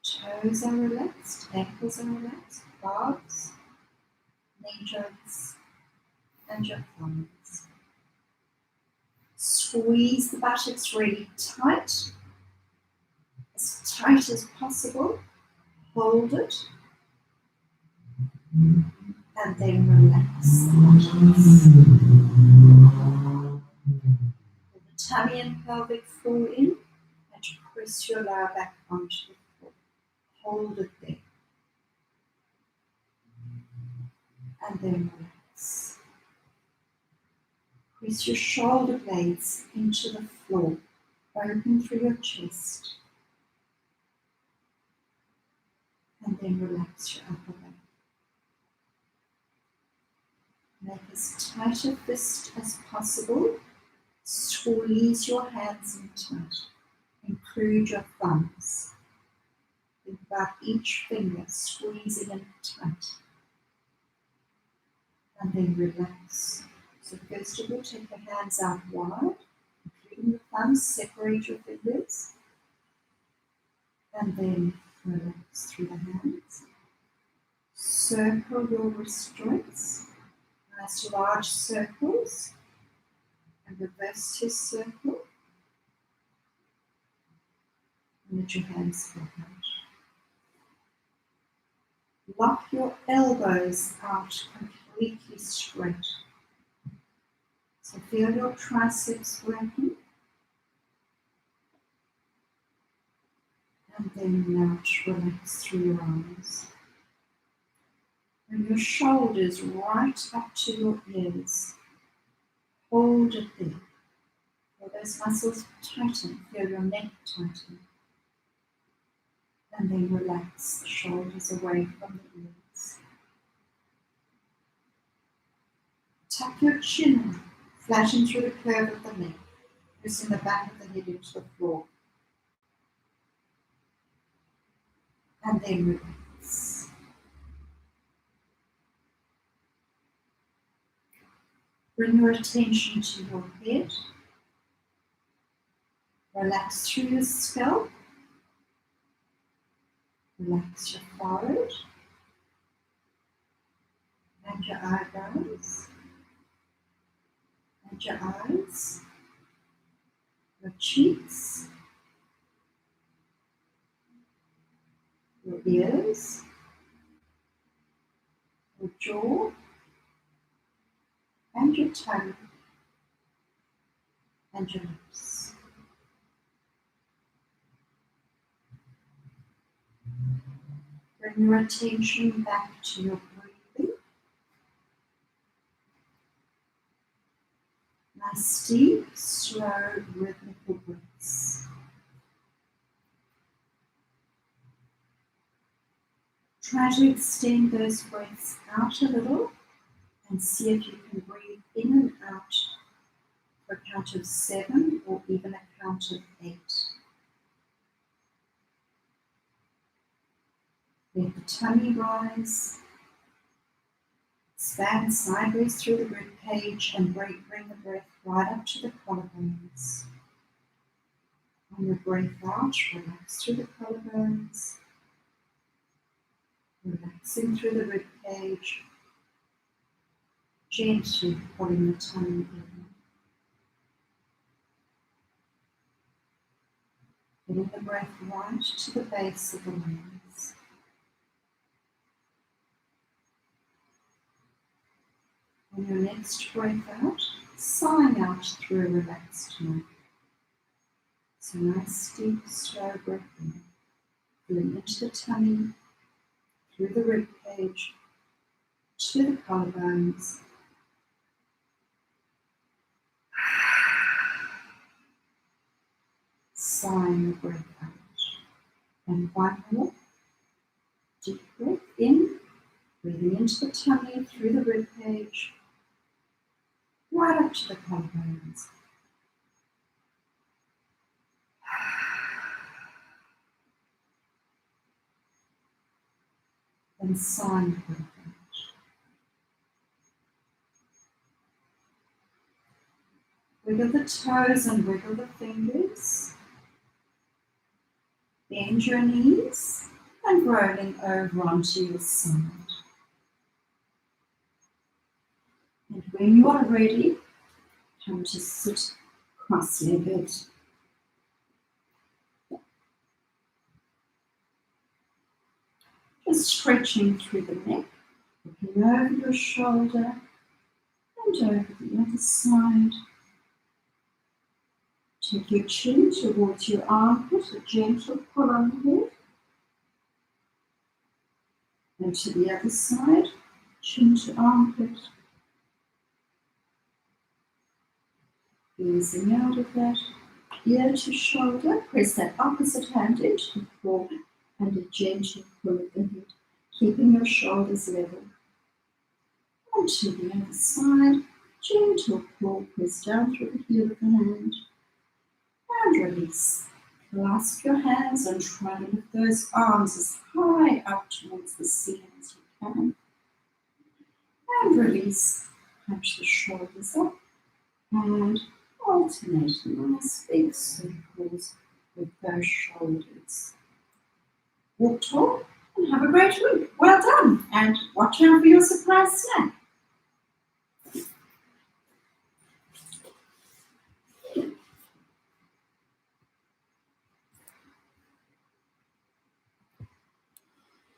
Toes are relaxed, ankles are relaxed, calves, knee joints, and your thumbs. Squeeze the buttocks really tight as possible. Hold it, and then relax the buttocks. Pull the tummy and pelvic floor in, and press your lower back onto the floor. Hold it there, and then relax. Press your shoulder blades into the floor. Open through your chest. And then relax your upper back. Make as tight a fist as possible. Squeeze your hands in tight. Include your thumbs. Think about each finger squeezing in tight. And then relax. So first of all, take your hands out wide, including the thumbs, separate your fingers, and then relax through the hands. Circle your wrist joints, nice large circles, and reverse your circle, and let your hands go out. Lock your elbows out completely straight. So feel your triceps working. And then now relax through your arms. Bring your shoulders right up to your ears. Hold it there. Feel those muscles tighten. Feel your neck tighten. And then relax the shoulders away from the ears. Tuck your chin up. Flatten through the curve of the neck, pressing the back of the head into the floor. And then relax. Bring your attention to your head. Relax through your scalp. Relax your forehead and your eyebrows. And your eyes, your cheeks, your ears, your jaw, and your tongue, and your lips. Bring your attention back to your breathing. Nice, deep, slow, rhythmical breaths. try to extend those breaths out a little and see if you can breathe in and out for a count of 7 or even a count of 8. Let the tummy rise, expand sideways through the rib cage and bring the breath right up to the collarbones. On your breath out, relax through the collarbones, relaxing through the rib cage, gently pulling the tummy in. Getting the breath right to the base of the lungs. On your next breath out, sighing out through a relaxed mouth. So nice, deep, slow breath in. Feeling into the tummy, through the rib cage, to the collarbones. Sighing the breath out. And one more. Deep breath in, breathing into the tummy, through the rib cage, right up to the collarbones. And sighing the breath out. Wiggle the toes and wiggle the fingers. Bend your knees and rolling over onto your side. And when you are ready, come to sit cross-legged. Just stretching through the neck, looking over your shoulder and over the other side. Take your chin towards your armpit, a gentle pull on the head. And to the other side, chin to armpit. Easing out of that, ear to shoulder, press that opposite hand into the floor and a gentle pull of the head, keeping your shoulders level. And to the other side, gentle pull, press down through the heel of the hand. And release. Clasp your hands and try to lift those arms as high up towards the ceiling as you can. And release. Punch the shoulders up and alternate nice big circles with those shoulders. Walk tall and have a great week. Well done. And watch out for your surprise snack.